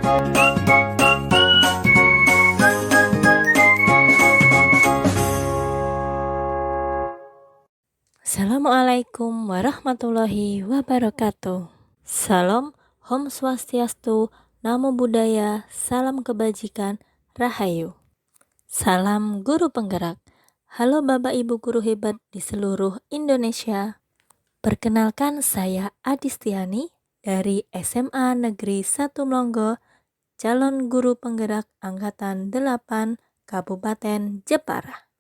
Assalamualaikum warahmatullahi wabarakatuh. Salam, Om Swastiastu, Namo Buddhaya, Salam Kebajikan, Rahayu. Salam Guru Penggerak. Halo Bapak Ibu Guru hebat di seluruh Indonesia. Perkenalkan, saya Adistiani dari SMA Negeri 1 Mlonggo, calon guru penggerak Angkatan 8 Kabupaten Jepara.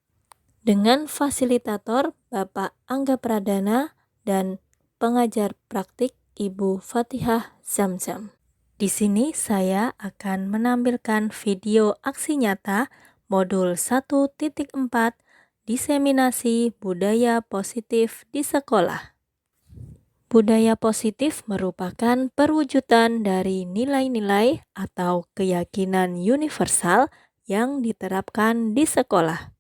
Dengan fasilitator Bapak Angga Pradana dan pengajar praktik Ibu Fatihah Zamzam. Di sini saya akan menampilkan video aksi nyata modul 1.4 diseminasi budaya positif di sekolah. Budaya positif merupakan perwujudan dari nilai-nilai atau keyakinan universal yang diterapkan di sekolah.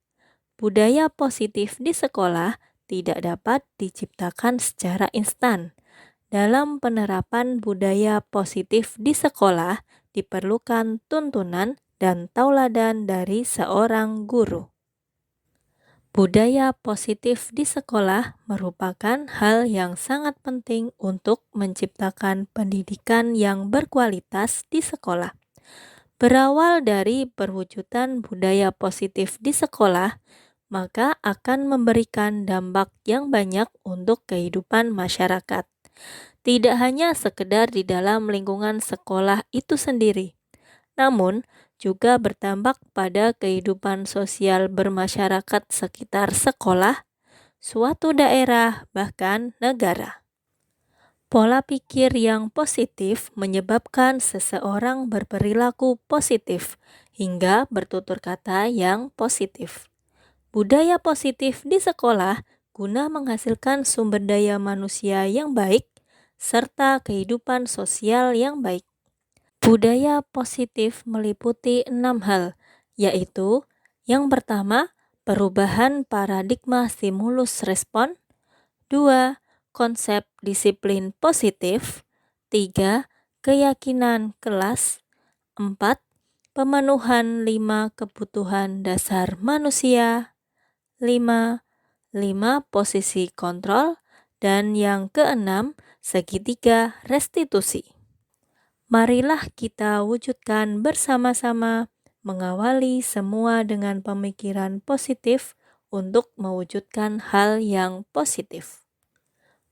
Budaya positif di sekolah tidak dapat diciptakan secara instan. Dalam penerapan budaya positif di sekolah diperlukan tuntunan dan tauladan dari seorang guru. Budaya positif di sekolah merupakan hal yang sangat penting untuk menciptakan pendidikan yang berkualitas di sekolah. Berawal dari perwujudan budaya positif di sekolah, maka akan memberikan dampak yang banyak untuk kehidupan masyarakat. Tidak hanya sekedar di dalam lingkungan sekolah itu sendiri, namun juga berdampak pada kehidupan sosial bermasyarakat sekitar sekolah, suatu daerah, bahkan negara. Pola pikir yang positif menyebabkan seseorang berperilaku positif hingga bertutur kata yang positif. Budaya positif di sekolah guna menghasilkan sumber daya manusia yang baik serta kehidupan sosial yang baik. Budaya positif meliputi 6 hal, yaitu yang pertama, perubahan paradigma stimulus respon, 2. Konsep disiplin positif, 3. Keyakinan kelas, 4. Pemenuhan 5 kebutuhan dasar manusia, 5. Posisi kontrol, dan yang keenam, segitiga restitusi. Marilah kita wujudkan bersama-sama, mengawali semua dengan pemikiran positif untuk mewujudkan hal yang positif.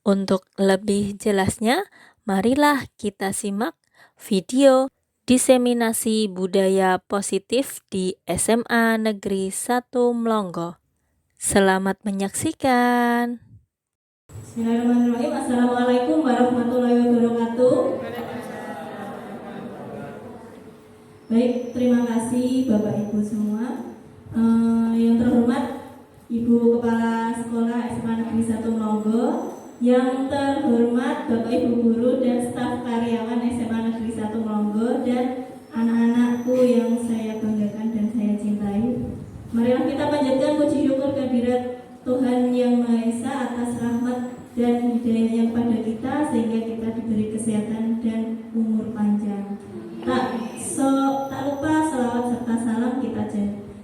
Untuk lebih jelasnya, marilah kita simak video diseminasi budaya positif di SMA Negeri 1 Mlonggo. Selamat menyaksikan. Bismillahirrahmanirrahim. Assalamualaikum warahmatullahi wabarakatuh. Baik, terima kasih Bapak Ibu semua. Yang terhormat Ibu Kepala Sekolah SMA Negeri 1 Mlonggo, yang terhormat Bapak Ibu Guru dan staf karyawan SMA Negeri 1 Mlonggo, dan anak-anakku yang saya banggakan dan saya cintai. Marilah kita panjatkan puji syukur kehadirat Tuhan Yang Maha Esa atas rahmat dan hidayahnya pada kita sehingga kita diberi kesehatan dan umur panjang. Tak lupa selawat serta salam kita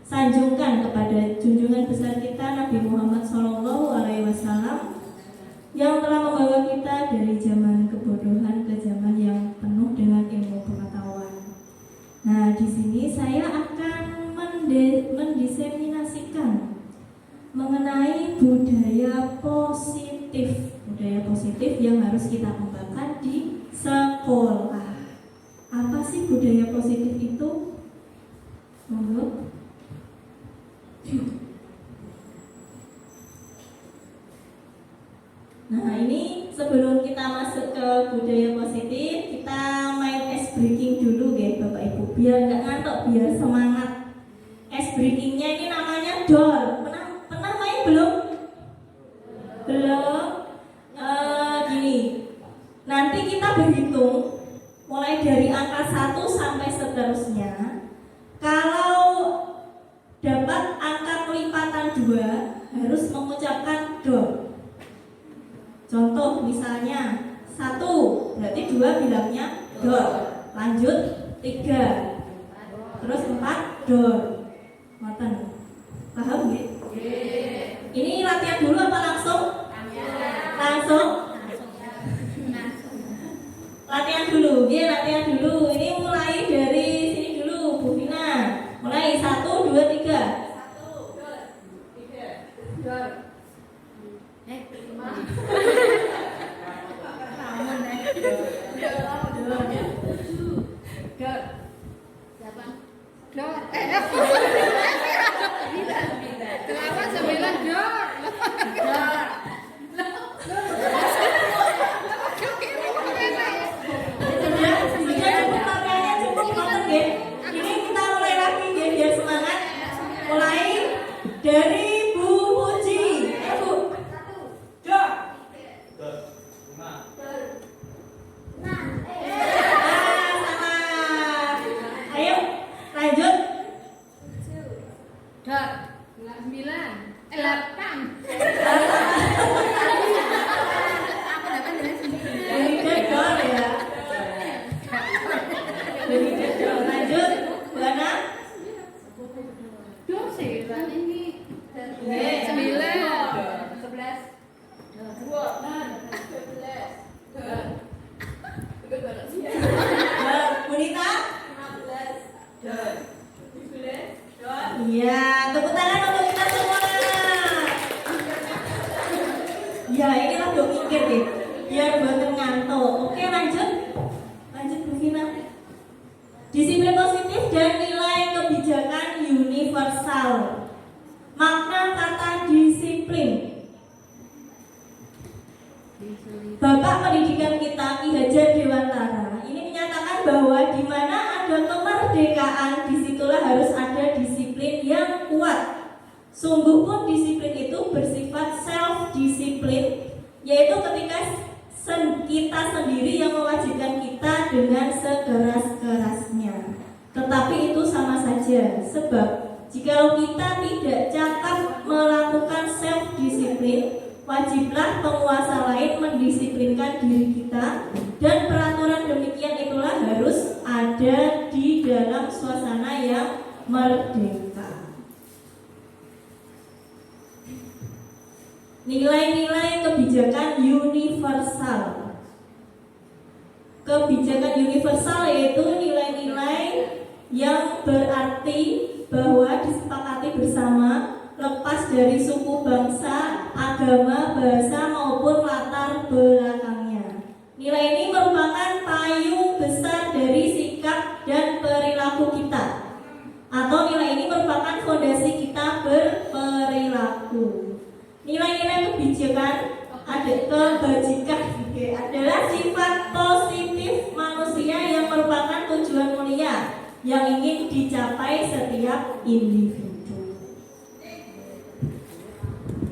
sanjungkan kepada junjungan besar kita Nabi Muhammad SAW yang telah membawa kita dari zaman kebodohan ke zaman yang penuh dengan ilmu pengetahuan. Nah, di sini saya akan mendiseminasikan mengenai budaya positif yang harus kita kembangkan di sekolah. Apa sih budaya positif itu? Monggo. Nah, ini sebelum kita masuk ke budaya positif, kita main ice breaking dulu ya Bapak Ibu, biar nggak ngantuk, biar semangat. Ice breakingnya ini namanya door. Pernah main belum? Belum? Gini, nanti kita berhitung mulai dari angka 1 sampai seterusnya. Kalau dapat angka kelipatan 2, harus mengucapkan door. Contoh misalnya 1, berarti 2 bilangnya door. Lanjut 3. Terus 4 door. Ngoten. Paham nggih? Ini latihan dulu apa langsung? Langsung. Latihan dulu, nggih, latihan dulu. Ini mulai dari sini dulu, Bu Vina. Mulai 1 2 3. 1 2 3. Door. Dari Bu Puji, Bu. Dor. Sama. Ayo, lanjut. Dor. 9. 8. Dari dor ya. Dari dor. Lanjut. Buana. 11. Bunita. 15. Iya, tepuk tangan untuk kita semua. Ya, ini lah dong mikir deh, biar boten ngantuk. Oke, lanjut. Lanjut Bu Vina. Disiplin positif dan nilai kebijakan universal. Makna kata disiplin. Bapak Pendidikan kita Ki Hajar Dewantara ini menyatakan bahwa di mana ada kemerdekaan, disitulah harus ada disiplin yang kuat. Sungguh pun disiplin itu bersifat self-disiplin, yaitu ketika kita sendiri yang mewajibkan kita dengan sekeras-kerasnya. Tetapi itu sama saja, sebab jikalau kita tidak cakap melakukan self-disiplin, wajiblah penguasa lain mendisiplinkan diri kita, dan peraturan demikian itulah harus ada di dalam suasana yang merdeka. Nilai-nilai kebijakan universal. Kebijakan universal yaitu nilai-nilai yang berarti bahwa disepakati bersama, lepas dari suku, bangsa, agama, bahasa maupun latar belakangnya. Nilai ini merupakan payung besar dari sikap dan perilaku kita, atau nilai ini merupakan fondasi kita berperilaku. Nilai-nilai kebajikan adalah sifat positif manusia yang merupakan tujuan mulia yang ingin dicapai setiap individu.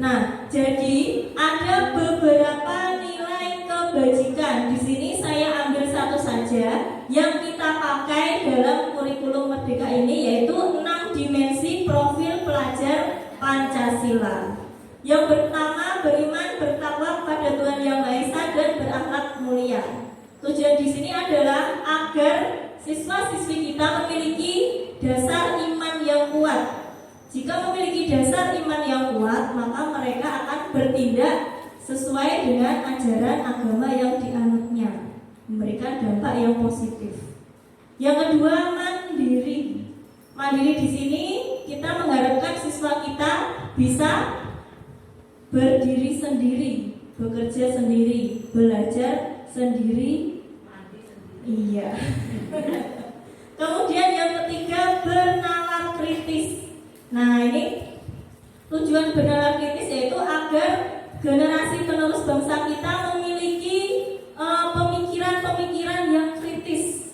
Nah, jadi ada beberapa nilai kebajikan. Di sini saya ambil satu saja yang kita pakai dalam kurikulum Merdeka ini, yaitu 6 dimensi profil pelajar Pancasila. Yang pertama, beriman, bertakwa kepada Tuhan Yang Maha Esa dan berakhlak mulia. Tujuan di sini adalah agar siswa-siswi kita memiliki dasar iman yang kuat. Jika memiliki dasar iman yang kuat, maka mereka akan bertindak sesuai dengan ajaran agama yang dianutnya, memberikan dampak yang positif. Yang kedua, mandiri. Mandiri di sini kita mengharapkan siswa kita bisa berdiri sendiri, bekerja sendiri, belajar sendiri. Iya. Kemudian yang ketiga, bernalar kritis. Nah, ini tujuan bernalar kritis yaitu agar generasi penerus bangsa kita memiliki pemikiran-pemikiran yang kritis,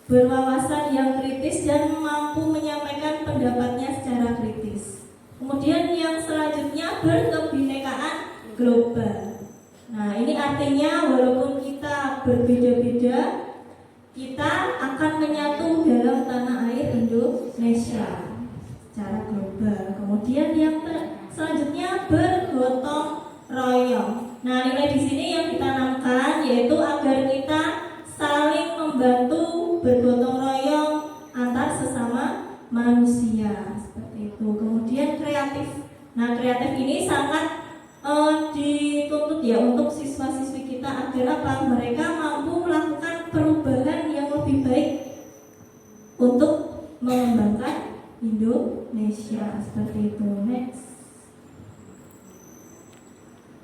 berwawasan yang kritis, dan mampu menyampaikan pendapatnya secara kritis. Kemudian yang selanjutnya, berkebinekaan global. Nah, ini artinya walaupun kita berbeda-beda, kita akan menyatu dalam tanah air Indonesia secara global. Kemudian yang selanjutnya, bergotong royong. Nah, nilai di sini yang ditanamkan yaitu agar kita saling membantu, bergotong royong manusia seperti itu. Kemudian kreatif. Nah, kreatif ini sangat dituntut ya untuk siswa-siswi kita agar apa? Mereka mampu melakukan perubahan yang lebih baik untuk mengembangkan Indonesia seperti itu. Next.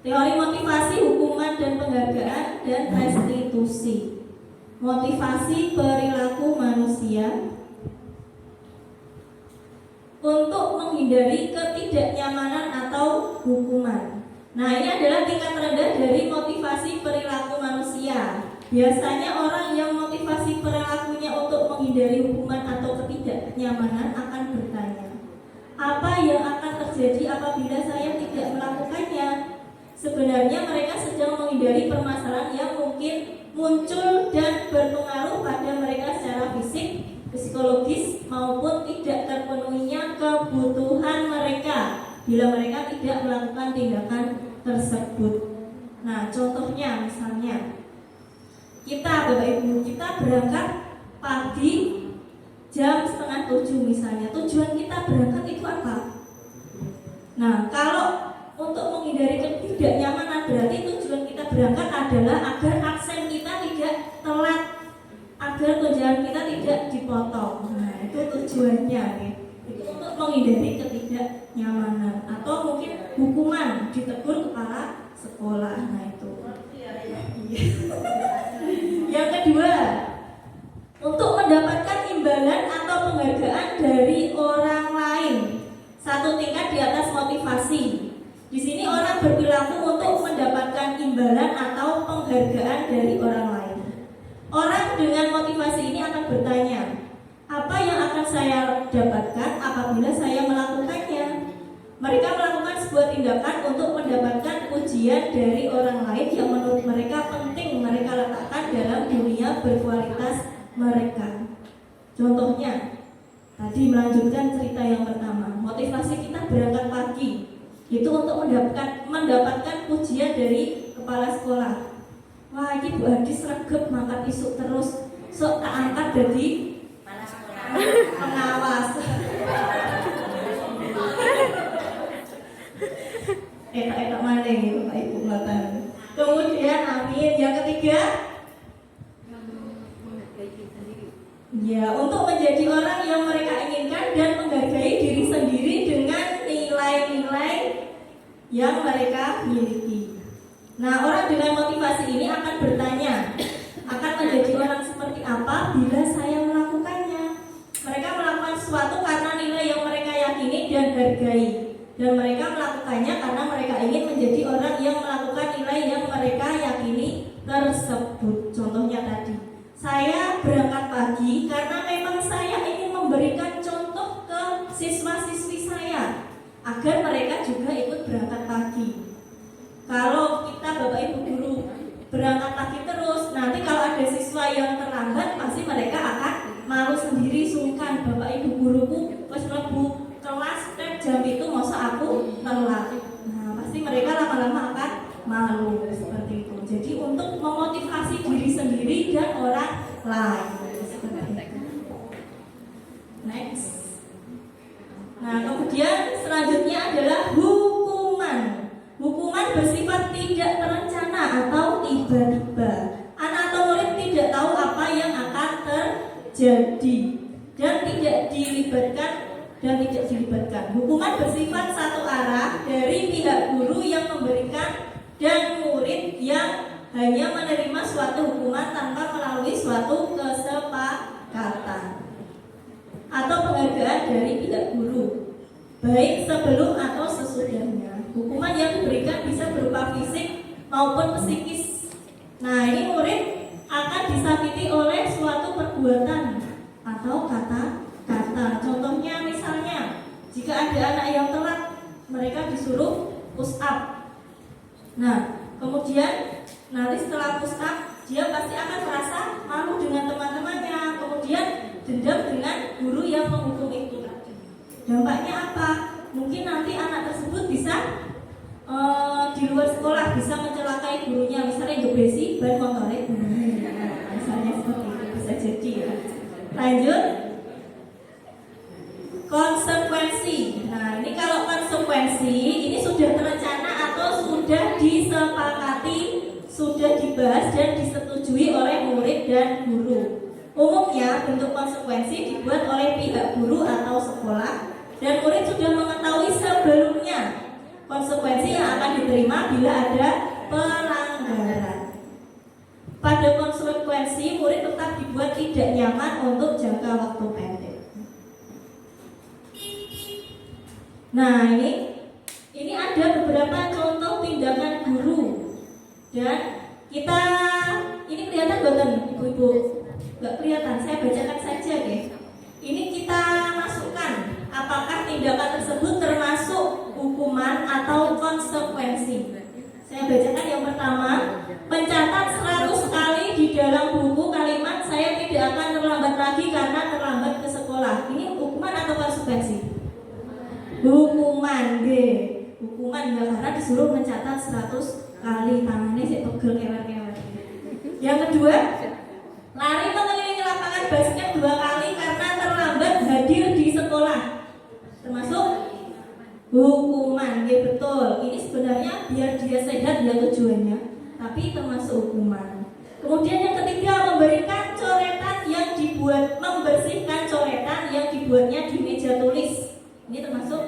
Teori motivasi, hukuman dan penghargaan dan restitusi. Motivasi perilaku manusia untuk menghindari ketidaknyamanan atau hukuman. Nah, ini adalah tingkat rendah dari motivasi perilaku manusia. Biasanya orang yang motivasi perilakunya untuk menghindari hukuman atau ketidaknyamanan akan bertanya, apa yang akan terjadi apabila saya tidak melakukannya? Sebenarnya mereka sedang menghindari permasalahan yang mungkin muncul dan berpengaruh pada mereka secara fisik, psikologis maupun tidak terpenuhinya kebutuhan mereka bila mereka tidak melakukan tindakan tersebut. Nah, contohnya misalnya kita Bapak Ibu, kita berangkat pagi jam 6:30 misalnya. Tujuan kita berangkat itu apa? Nah, kalau untuk menghindari ketidaknyamanan berarti tujuan kita berangkat adalah agar absen kita tidak telat, agar tunjangan kita tidak dipotong. Nah, itu tujuannya nih. Itu untuk menghindari ketidaknyamanan atau mungkin hukuman, ditegur kepala sekolah. Nah, itu. Yang kedua, untuk mendapatkan imbalan atau penghargaan dari orang lain. Satu tingkat di atas motivasi. Di sini orang berperilaku untuk mendapatkan imbalan atau penghargaan dari orang lain. Orang dengan motivasi ini akan bertanya, apa yang akan saya dapatkan apabila saya melakukannya? Mereka melakukan sebuah tindakan untuk mendapatkan pujian dari orang lain yang menurut mereka penting mereka letakkan dalam dunia berkualitas mereka. Contohnya, tadi melanjutkan cerita yang pertama, motivasi kita berangkat pagi itu untuk mendapatkan pujian dari kepala sekolah. Wah, ini Bu Adi sregep mangkat isuk terus, sok tak angkat jadi pengawas. Etak mana ini Bapak Ibu ngatan. Kemudian amin. Yang ketiga, ya, untuk menjadi orang yang mereka inginkan dan menghargai diri sendiri dengan nilai-nilai yang mereka miliki. Nah, orang dengan motivasi ini akan bertanya, akan menjadi orang seperti apa bila saya melakukannya? Mereka melakukan sesuatu karena nilai yang mereka yakini dan hargai. Dan mereka melakukannya karena mereka ingin menjadi orang yang melakukan nilai yang mereka yakini tersebut. Contohnya tadi, saya berangkat pagi karena memang saya ingin memberikan contoh ke siswa-siswi saya agar mereka juga ikut berangkat pagi. Kalau kita Bapak Ibu guru berangkat pagi terus, nanti kalau ada siswa yang terlambat pasti mereka akan malu sendiri, sungkan. Bapak Ibu guruku pas mlebu kelas jam itu masa aku telat. Nah, pasti mereka lama-lama akan malu seperti itu. Jadi untuk memotivasi diri sendiri dan orang lain. Next. Nah, kemudian selanjutnya adalah hukuman. Hukuman bersifat tidak terencana atau tiba-tiba. Anak atau murid tidak tahu apa yang akan terjadi dan tidak dilibatkan. Hukuman bersifat satu arah dari pihak guru yang memberikan dan murid yang hanya menerima suatu hukuman tanpa melalui suatu kesepakatan atau penghargaan dari pihak guru, baik sebelum atau sesudahnya. Hukuman yang diberikan bisa berupa fisik maupun psikis. Nah, ini murid akan disakiti oleh suatu perbuatan atau kata-kata. Contohnya misalnya, jika ada anak yang telat, mereka disuruh push up. Nah, kemudian nanti setelah push up, dia pasti akan merasa malu dengan teman-temannya. Kemudian dendam dengan guru yang menghukum itu. Dampaknya apa? Mungkin nanti anak tersebut bisa di luar sekolah bisa mencelakai gurunya, misalnya gebresi ban motornya gurunya. Misalnya seperti itu bisa jadi ya. Lanjut. konsekuensi ini sudah terencana atau sudah disepakati, sudah dibahas dan disetujui oleh murid dan guru. Umumnya bentuk konsekuensi dibuat oleh pihak guru atau sekolah dan murid sudah mengetahui sebelumnya konsekuensi yang akan diterima bila ada pelanggaran. Pada konsekuensi, murid tetap dibuat tidak nyaman untuk jangka waktu pendek. Nah, ini ada beberapa contoh tindakan guru dan kita ini kelihatan buatan ibu-ibu? Nggak kelihatan, saya bacakan saja deh. Ini kita masukkan apakah tindakan tersebut termasuk hukuman atau konsekuensi. Saya bacakan yang pertama, mencatat 100 kali di dalam buku kalimat saya tidak akan terlambat lagi karena terlambat ke sekolah. Ini hukuman atau konsekuensi? Hukuman, hukuman ya, karena disuruh mencatat 100 kali, tangannya sih pegel kewer-kewer. Yang kedua, lari mengelilingi lapangan basket 2 kali karena terlambat hadir di sekolah. Termasuk hukuman, ya betul. Ini sebenarnya biar dia sehat ya tujuannya, tapi termasuk hukuman. Kemudian yang ketiga, memberikan coretan yang dibuat, membersihkan coretan yang dibuatnya di meja tulis. Ini termasuk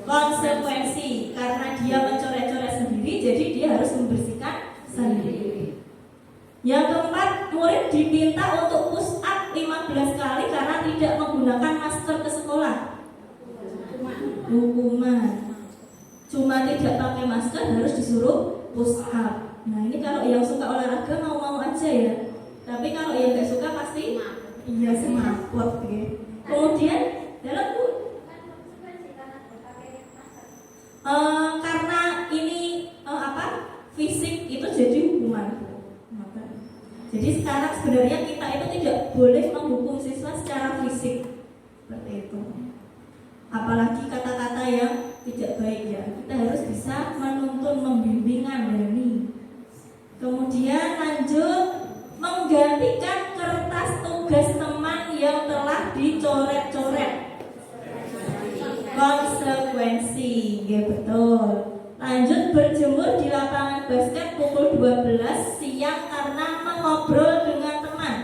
konsekuensi karena dia mencoret-coret sendiri, jadi dia harus membersihkan sendiri. Yang keempat, murid diminta untuk push up 15 kali karena tidak menggunakan masker ke sekolah. Hukuman. Cuma tidak pakai masker harus disuruh push up. Nah, ini kalau yang suka olahraga mau-mau aja ya. Tapi kalau yang nggak suka pasti iya semaput gitu. Kemudian dalam karena ini fisik itu jadi hukuman. Jadi sekarang sebenarnya kita itu tidak boleh menghukum siswa secara fisik seperti itu. Apalagi kata-kata yang tidak baik ya. Kita harus bisa menuntun, membimbingan ini. Kemudian lanjut, menggantikan kertas tugas teman yang telah dicoret-coret. Konsekuensi, ya betul. Lanjut, berjemur di lapangan basket pukul 12 siang karena mengobrol dengan teman.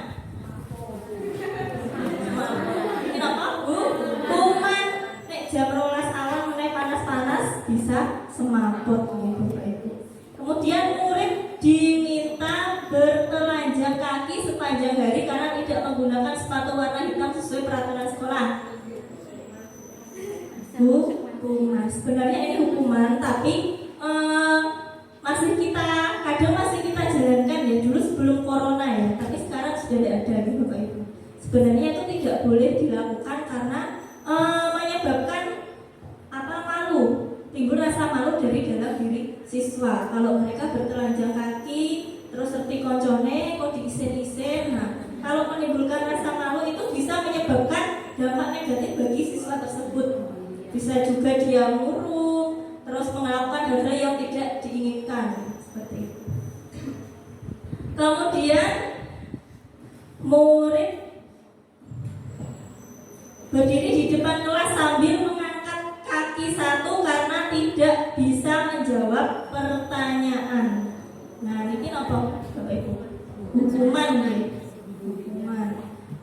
Ini apa, Bu? Hukuman nek jam 12 awal mulai panas-panas bisa semaput gitu, Bapak Ibu. Kemudian murid diminta bertelanjang kaki sepanjang hari karena tidak menggunakan sepatu warna hitam sesuai peraturan sekolah. Hukuman. Sebenarnya ini hukuman, tapi masih kita jalankan ya dulu sebelum corona ya. Tapi sekarang sudah tidak ada gitu, Bapak Ibu. Sebenarnya itu tidak boleh dilakukan karena menyebabkan malu, timbul rasa malu dari dalam diri siswa. Kalau mereka bertelanjang kaki, terus seperti koncone, kok diisin-isin. Nah, kalau menimbulkan rasa malu itu bisa menyebabkan dampak negatif bagi siswa tersebut. Bisa juga dia murung, terus melakukan hal-hal yang tidak diinginkan seperti itu. Kemudian murid berdiri di depan kelas sambil mengangkat kaki satu karena tidak bisa menjawab pertanyaan. Nah, ini apa, Bapak Ibu? Hukuman nih. Hukuman.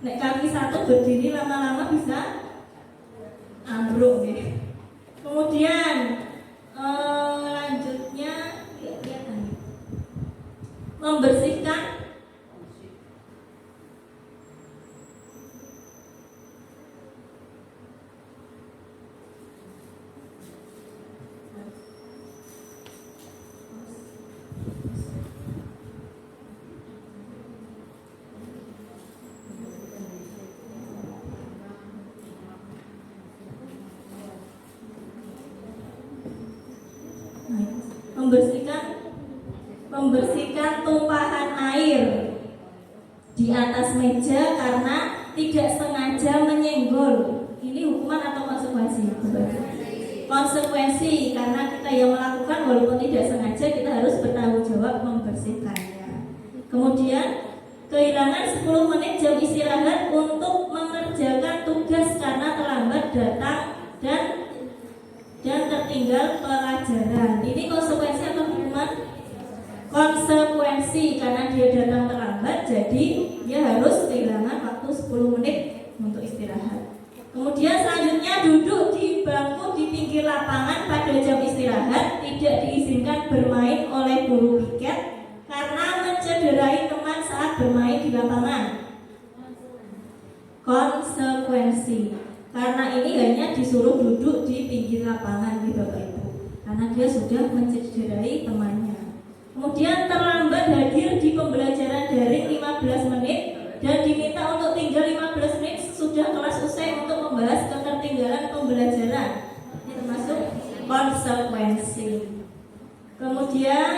Nek kaki satu berdiri lama-lama bisa ambruk nih. Kemudian lanjutnya kelihatan membersihkan membersihkan tumpahan air di atas meja karena tidak sengaja menyenggol. Ini hukuman atau konsekuensi? Konsekuensi, karena kita yang melakukan walaupun tidak sengaja kita harus bertanggung jawab membersihkannya. Kemudian kehilangan 10 menit jam istirahat untuk mengerjakan tugas karena terlambat datang dan tertidur tertinggal pelajaran. Ini konsekuensi atau hukuman? Konsekuensi, karena dia datang terlambat, jadi dia harus kehilangan waktu 10 menit untuk istirahat. Kemudian selanjutnya duduk di bangku di pinggir lapangan pada jam istirahat, tidak diizinkan bermain oleh guru piket karena mencederai teman saat bermain di lapangan. Konsekuensi, karena ini hanya disuruh duduk di pinggir lapangan nih Bapak Ibu, karena dia sudah mencederai temannya. Kemudian terlambat hadir di pembelajaran daring 15 menit dan diminta untuk tinggal 15 menit sudah kelas usai untuk membahas ketertinggalan pembelajaran. Ini termasuk konsekuensi. Kemudian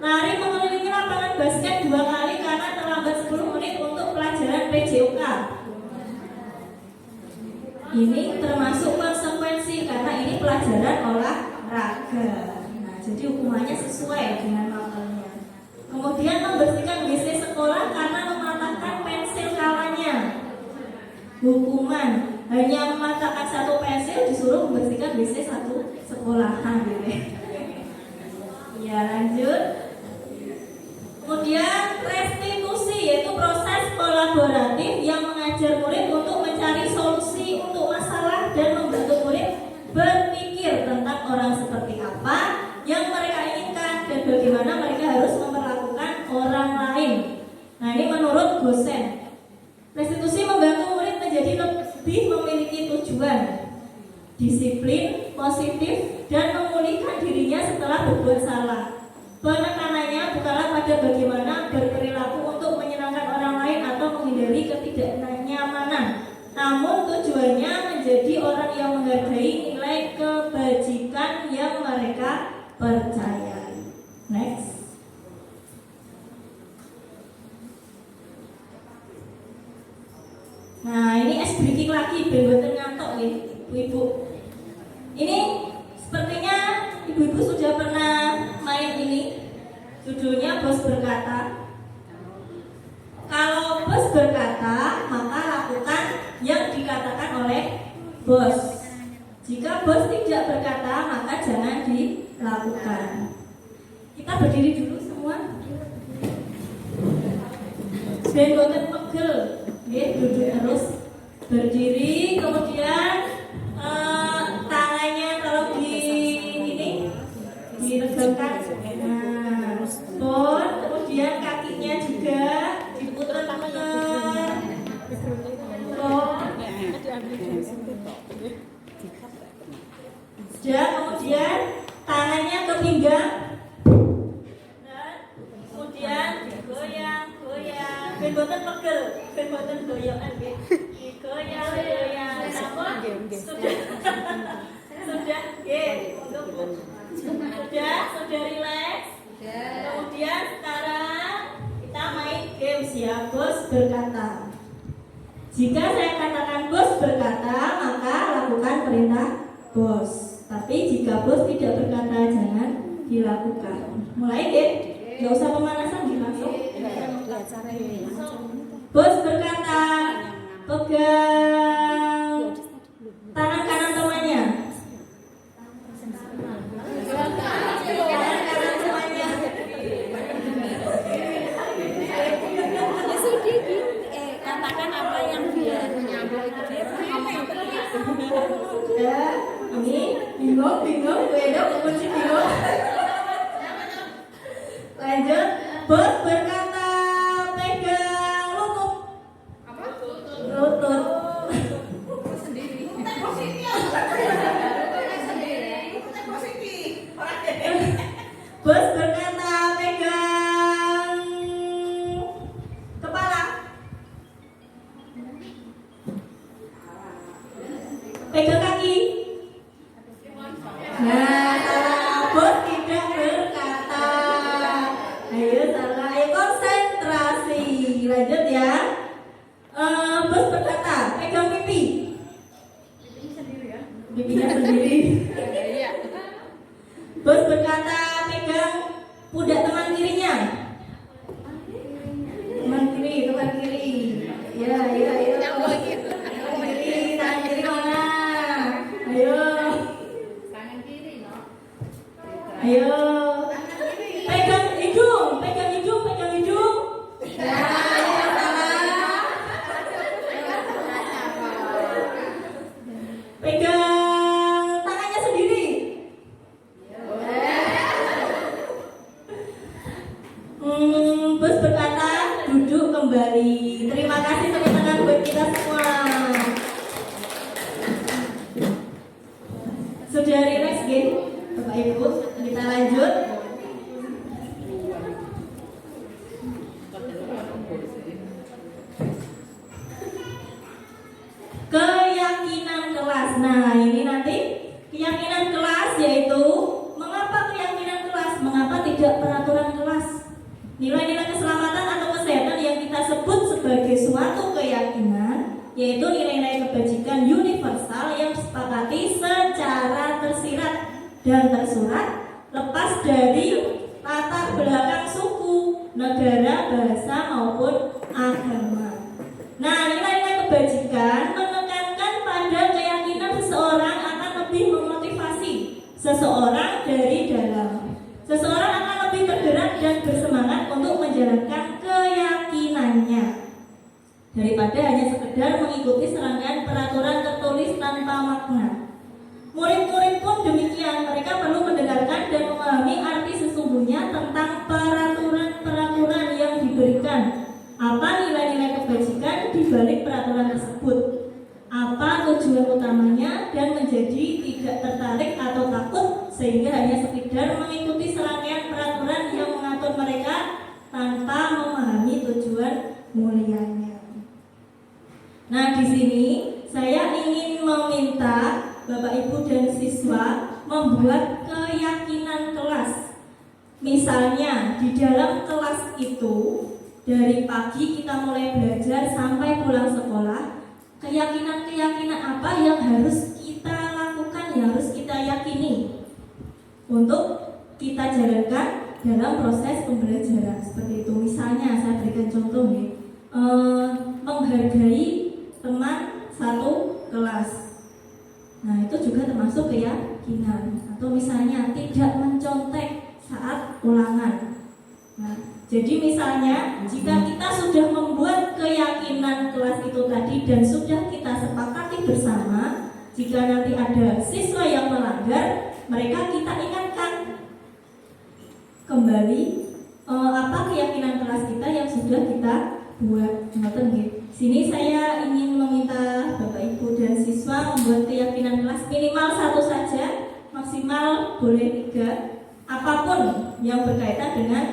lari mengelilingi lapangan basket 2 kali karena terlambat 10 menit untuk pelajaran PJOK. Ini termasuk konsekuensi karena ini pelajaran olahraga. Nah, jadi hukumannya sesuai dengan mapelnya. Kemudian membersihkan WC sekolah karena mematahkan pensil kawannya. Hukuman hanya mematahkan 1 pensil disuruh membersihkan WC 1 sekolahan gitu ya. Ya, lanjut. Kemudian restitusi, yaitu proses kolaboratif yang mengajar murid untuk mencari solusi untuk masalah dan membantu murid berpikir tentang orang seperti apa yang mereka inginkan dan bagaimana mereka harus memperlakukan orang lain. Nah, ini menurut dosen. Restitusi membantu murid menjadi lebih memiliki tujuan, disiplin, positif, dan memulihkan dirinya setelah berbuat salah. Penekanannya bukanlah pada bagaimana berperilaku untuk menyenangkan orang lain atau menghindari ketidaknyamanan, namun tujuannya menjadi orang yang menghargai nilai kebajikan yang mereka percayai. Next. Nah, ini es breaking lagi, bener-bener ngantuk nih, ibu-ibu. Ini sepertinya ibu-ibu sudah pernah main ini. Judulnya Bos Berkata. Kalau bos berkata, maka lakukan yang dikatakan oleh bos. Jika bos tidak berkata, maka jangan dilakukan. Kita berdiri dulu semua. Ben boten pegel. Duduk terus, berdiri, kemudian tangannya kalau diregangkan, nah, kemudian kakinya juga diputar-putar, dan kemudian tangannya ke pinggang, dan kemudian goyang-goyang, ben boten pegel. Perbuatan goyang, goyang, namun sudah rileks. Kemudian sekarang kita main games ya, bos berkata. Jika saya katakan bos berkata, maka lakukan perintah bos. Tapi jika bos tidak berkata, jangan dilakukan. Mulai deh, nggak usah pemanasan, langsung. Bos berkata, pegang tangan kanan temannya. Katakan apa yang dia Ya, ini bingung, beda kunci bingung. Lanjut, bos berkata, pegang lutut. Lutut. Bos berkata, pegang kepala. Pegang kaki. Nah, bos tidak berkata. Ayo salah, ayo konsentrasi. Lanjut ya. Bos berkata, pegang pipi. Pipinya sendiri. Bos berkata, pegang pundak teman kirinya. Teman kiri. Ya. Tangan kiri mana? Ayo. tangan kiri, no? keyakinan kelas. Nah, ini nanti keyakinan kelas yaitu mengapa keyakinan kelas, mengapa tidak peraturan kelas. Nilai-nilai keselamatan atau kesehatan yang kita sebut sebagai suatu keyakinan yaitu nilai-nilai kebajikan universal yang disepakati secara tersirat dan tersurat lepas dari latar belakang suku, negara, bahasa maupun agama. Nah, nilai-nilai kebajikan menekankan pada keyakinan seseorang akan lebih memotivasi seseorang dari dalam. Seseorang akan lebih bergerak dan bersemangat untuk menjalankan keyakinannya daripada hanya sekedar mengikuti serangkaian peraturan tertulis tanpa makna. Murid-murid pun demikian, mereka perlu mendengarkan dan memahami arti sesungguhnya tentang peraturan-peraturan yang diberikan. Apa nilai-nilai kebajikan di balik peraturan tersebut? Apa tujuan utamanya dan menjadi tidak tertarik atau takut sehingga hanya sekedar mengikuti serangkaian peraturan yang mengatur mereka tanpa memahami tujuan mulianya. Nah, di sini saya ingin meminta Bapak Ibu dan siswa membuat keyakinan kelas. Misalnya di dalam kelas itu dari pagi kita mulai belajar sampai pulang sekolah, keyakinan-keyakinan apa yang harus kita lakukan, yang harus kita yakini untuk kita jalankan dalam proses pembelajaran seperti itu. Misalnya saya berikan contoh nih, menghargai teman satu kelas. Nah, itu juga termasuk keyakinan. Atau misalnya tidak mencontek saat ulangan. Nah, jadi misalnya jika kita sudah membuat keyakinan kelas itu tadi dan sudah kita sepakati bersama, jika nanti ada siswa yang melanggar, mereka kita ingatkan kembali apa keyakinan kelas kita yang sudah kita buat. Sini saya ingin meminta Bapak Ibu dan siswa membuat keyakinan kelas minimal satu saja, maksimal boleh 3, apapun yang berkaitan dengan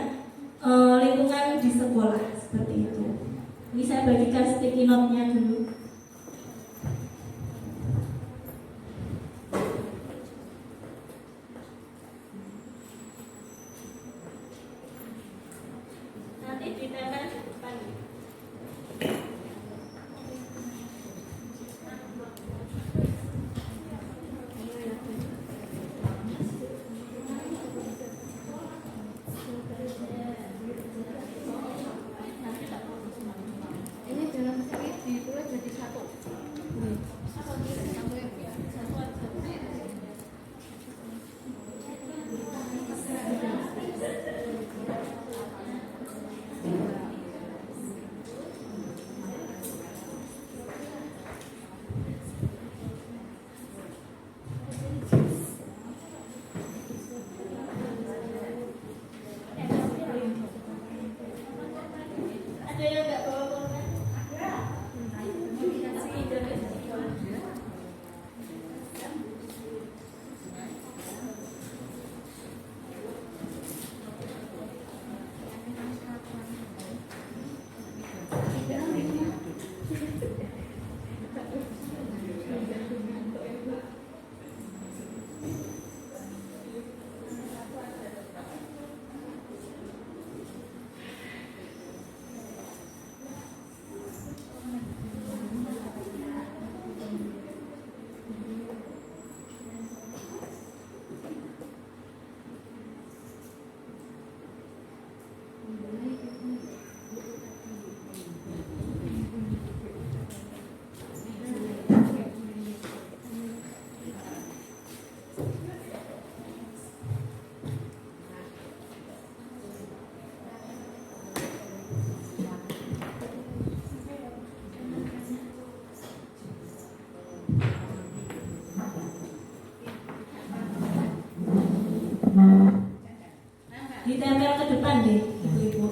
lingkungan di sekolah seperti itu. Ini saya bagikan sticky note-nya dulu. Nanti ditempel di depan. Ini dalam seri ditulis jadi satu. Satu yang biar. Ada yang nggak bawa pulpen? Ditempel ke depan deh, ibu-ibu.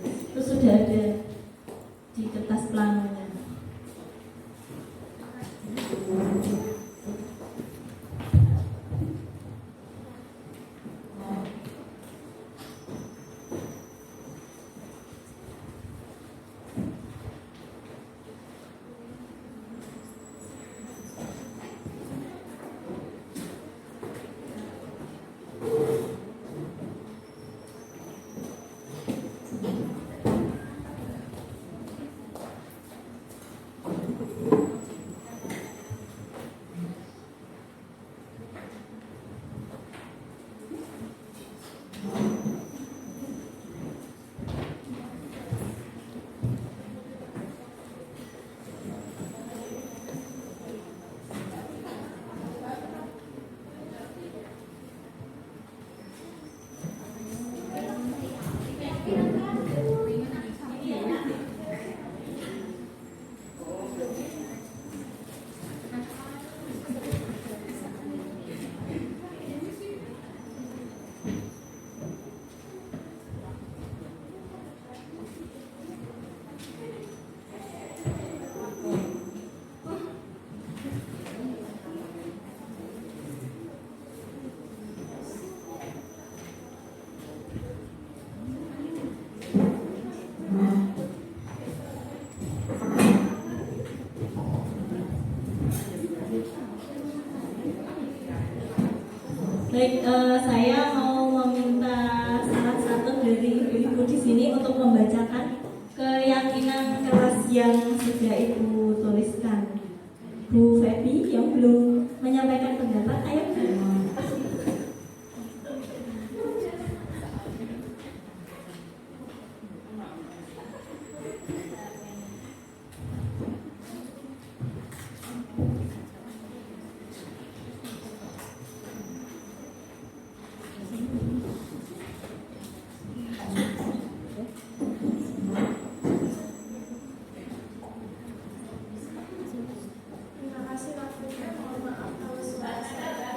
Itu sudah ada di kertas planonya. Baik, saya mau meminta salah satu dari ibu-ibu di sini untuk membacakan keyakinan kelas yang sudah ibu tuliskan. Bu Febi yang belum menyampaikan pendapat, ayo. Terima kasih waktunya. Mohon maaf kalau suara saya.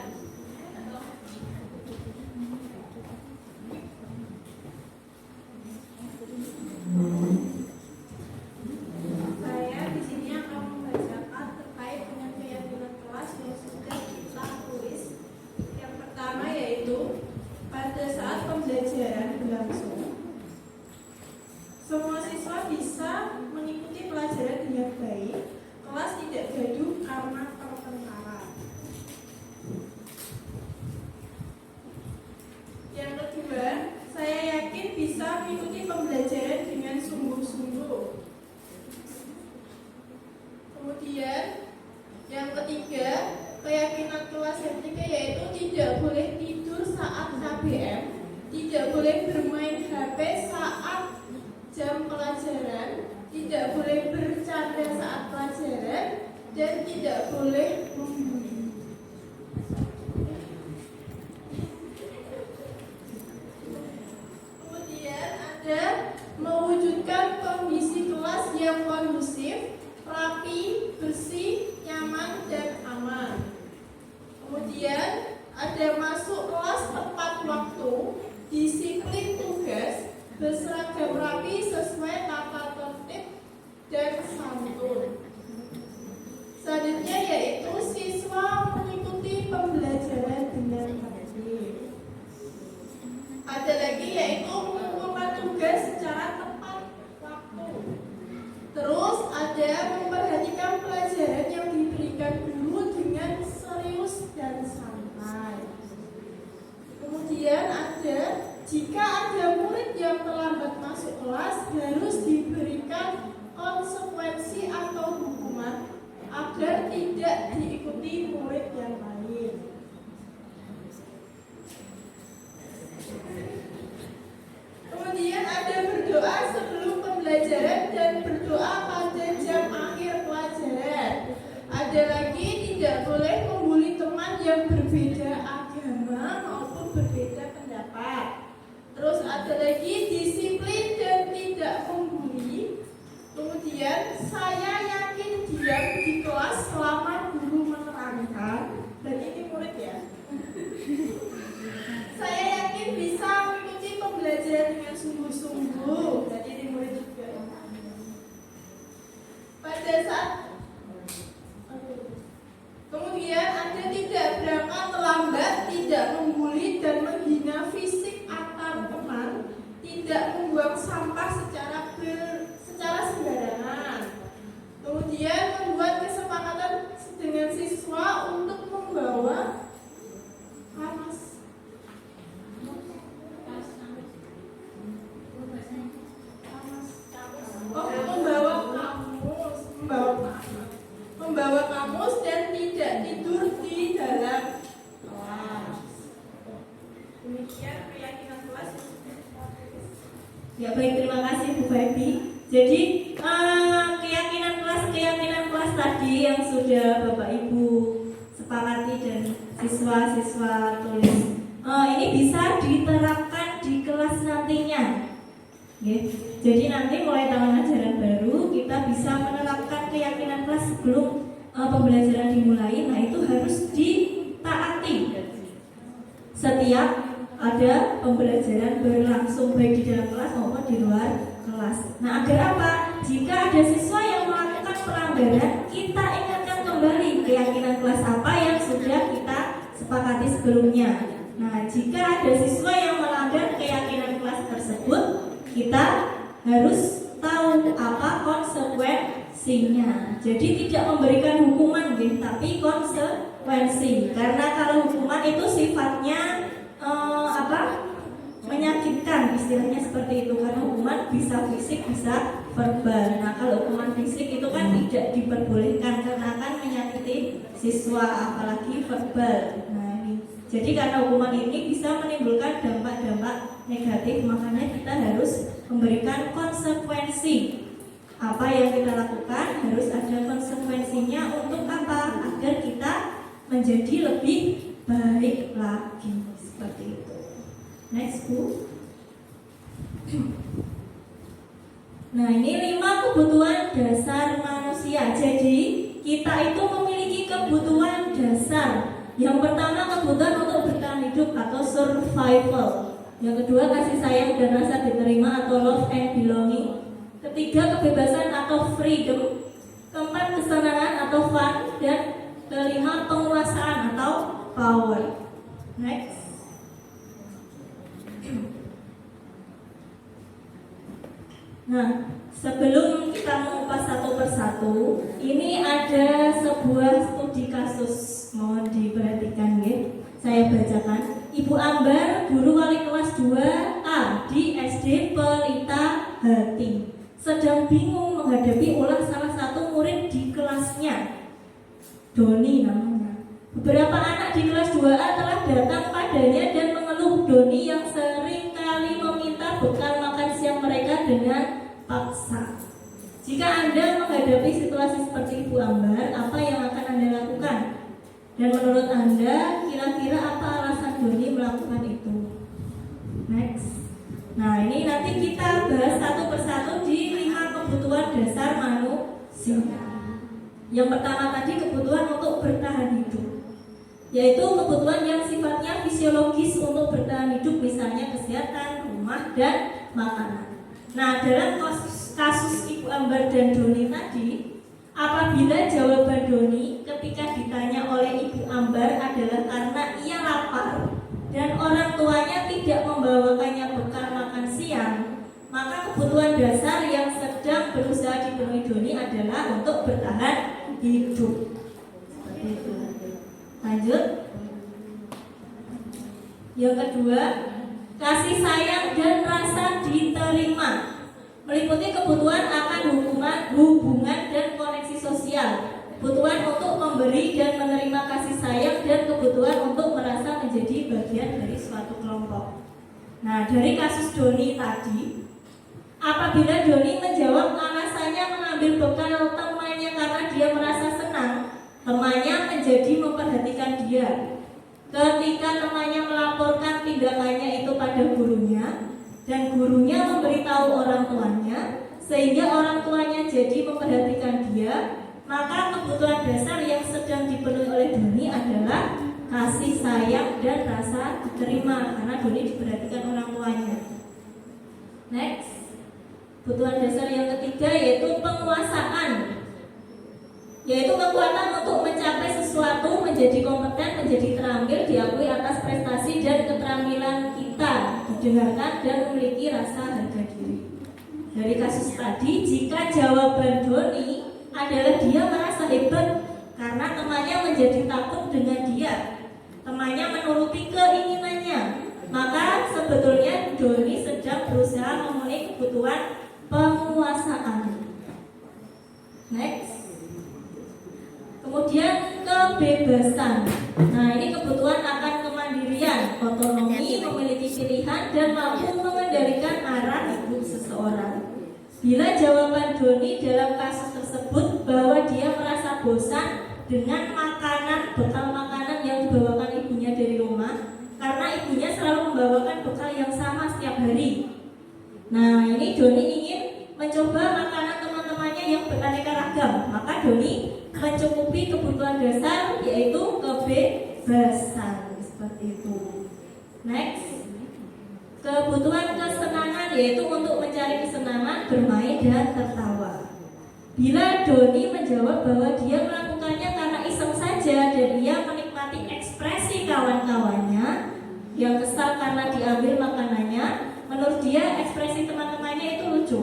Saya di sini akan membacakan terkait dengan keyakinan kelas yang sudah kita tulis. Yang pertama yaitu pada saat pembelajaran berlangsung, semua siswa bisa mengikuti pelajaran dengan baik. Kelas tidak gaduh karena pertengkaran. Yang kedua, saya yakin bisa mengikuti pembelajaran dengan sungguh-sungguh. Kemudian, yang ketiga, keyakinan kelas yang ketiga yaitu tidak boleh tidur saat KBM, tidak boleh bermain HP saat jam pelajaran, tidak boleh bercanda saat pelajaran, dan tidak boleh membuli. Kemudian ada mewujudkan kondisi kelas yang kondusif, rapi, bersih, nyaman, dan aman. Kemudian ada masuk kelas tepat waktu, disiplin tugas, berseragam rapi sesuai tata tertib dan santun. Selanjutnya yaitu siswa mengikuti pembelajaran dengan baik. Ada lagi yaitu mengumpulkan tugas secara tepat waktu. Terus ada memperhatikan pelajaran yang diberikan guru dengan serius dan santai. Kemudian ada jika ada murid yang terlambat masuk kelas harus diberikan konsekuensi atau hukuman agar tidak diikuti murid yang lain. Kemudian ada berdoa sebelum pembelajaran dan berdoa pada jam akhir pelajaran. Ada lagi tidak boleh membuli teman yang berbeda agama maupun berbeda pendapat. Terus ada lagi disiplin dan tidak membuli. Kemudian saya yakin diam di kelas selama guru menerangkan. Dan ini murid ya. Saya yakin bisa mengikuti pembelajaran dengan sungguh-sungguh. Dan ini murid juga. Pada saat kemudian ada tidak berangkat terlambat, tidak membuli dan menghina fisik antar teman, tidak membuang sampah secara sembarangan. Kemudian membuat kesepakatan dengan siswa untuk membawa kamus. Membawa kamus dan tidak tidur di dalam kelas. Demikian keyakinan kelas. Ya baik, terima kasih Bu Febi. Jadi keyakinan kelas tadi yang sudah Bapak Ibu sepakati dan siswa-siswa tulis, ini bisa diterapkan di kelas nantinya. Okay. Jadi nanti mulai tahun ajaran baru kita bisa menerapkan keyakinan kelas sebelum pembelajaran dimulai. Nah itu harus ditaati setiap ada pembelajaran berlangsung baik di dalam kelas maupun di luar kelas. Nah agar apa? Jika ada siswa yang melakukan pelanggaran, kita ingatkan kembali keyakinan kelas apa yang sudah kita sepakati sebelumnya. Nah jika ada siswa yang melanggar keyakinan kelas tersebut, kita harus tahu apa konsekuensinya. Jadi tidak memberikan hukuman, tapi konsekuensi. konsekuensi. Karena kalau hukuman itu sifatnya menyakitkan, istilahnya seperti itu. Karena hukuman bisa fisik, bisa verbal. Nah, kalau hukuman fisik itu kan tidak diperbolehkan karena akan menyakiti siswa, apalagi verbal. Nah, ini. Jadi karena hukuman ini bisa menimbulkan dampak-dampak negatif, makanya kita harus memberikan konsekuensi. Apa yang kita lakukan harus ada konsekuensinya. Untuk apa? Agar kita menjadi lebih baik lagi, seperti itu. Next, Bu. Nah, ini 5 kebutuhan dasar manusia. Jadi kita itu memiliki kebutuhan dasar. Yang pertama, kebutuhan untuk bertahan hidup atau survival. Yang kedua, kasih sayang dan rasa diterima atau love and belonging. Ketiga, kebebasan atau freedom. Keempat, kesenangan atau fun. Dan kelima, penguasaan atau power. Next. Nah, sebelum kita mengupas satu persatu, ini ada sebuah studi kasus. Mohon diperhatikan ya. Saya bacakan. Ibu Ambar, guru wali kelas 2A di SD Pelita Hati, sedang bingung menghadapi ulah salah satu murid di kelasnya. Doni namanya. Beberapa anak di kelas 2A telah datang padanya dan mengeluh Doni yang sering kali meminta bekal makan siang mereka dengan paksa. Jika Anda menghadapi situasi seperti Ibu Ambar, apa yang akan Anda lakukan? Dan menurut Anda, kira-kira apa alasan Doni melakukan itu? Next. Nah, ini nanti kita bahas satu persatu di 5 kebutuhan dasar manusia. Yang pertama tadi kebutuhan untuk bertahan hidup, yaitu kebutuhan yang sifatnya fisiologis untuk bertahan hidup, misalnya kesehatan, rumah, dan makanan. Nah, dalam kasus Ibu Ambar dan Doni tadi, apabila jawaban Doni ketika ditanya oleh Ibu Ambar adalah karena ia lapar dan orang tuanya tidak membawakannya bekal makan siang, maka kebutuhan dasar yang sedang berusaha dipenuhi Doni adalah untuk bertahan hidup. Seperti itu. Lanjut. Yang kedua, kasih sayang dan rasa diterima, meliputi kebutuhan akan hubungan dan koneksi sosial, kebutuhan untuk memberi dan menerima kasih sayang, dan kebutuhan untuk merasa menjadi bagian dari suatu kelompok. Nah, dari kasus Doni tadi, apabila Doni menjawab alasannya mengambil bekal temannya karena dia merasa senang, temannya menjadi memperhatikan dia. Ketika temannya melaporkan tindakannya itu pada gurunya, dan gurunya memberitahu orang tuanya, sehingga orang tuanya jadi memperhatikan dia, maka kebutuhan dasar yang sedang dipenuhi oleh Doni adalah kasih sayang dan rasa diterima, karena Doni diperhatikan orang tuanya. Next. Kebutuhan dasar yang ketiga yaitu penguasaan, yaitu kekuatan untuk mencapai sesuatu, menjadi kompeten, menjadi terampil, diakui atas prestasi dan keterampilan kita, didengarkan dan memiliki rasa harga diri. Dari kasus tadi, jika jawaban Doni adalah dia merasa hebat karena temannya menjadi takut dengan dia, temannya menuruti keinginannya, maka sebetulnya Doni sedang berusaha memenuhi kebutuhan penguasaan. Next. Kemudian kebebasan. Nah, ini kebutuhan akan kemandirian, otonomi, memiliki pilihan, dan mampu mengendalikan arah hidup seseorang. Bila jawaban Doni dalam kasus tersebut bahwa dia merasa bosan dengan makanan, bekal makanan yang dibawakan ibunya dari rumah, karena ibunya selalu membawakan bekal yang sama setiap hari. Nah, ini Doni ingin mencoba makanan teman-temannya yang beraneka ragam, maka Doni mencukupi kebutuhan dasar yaitu kebebasan, seperti itu. Next. Kebutuhan kesenangan yaitu untuk mencari kesenangan, bermain dan tertawa. Bila Doni menjawab bahwa dia melakukannya karena iseng saja dan ia menikmati ekspresi kawan-kawannya yang kesal karena diambil makanannya, menurut dia ekspresi teman-temannya itu lucu,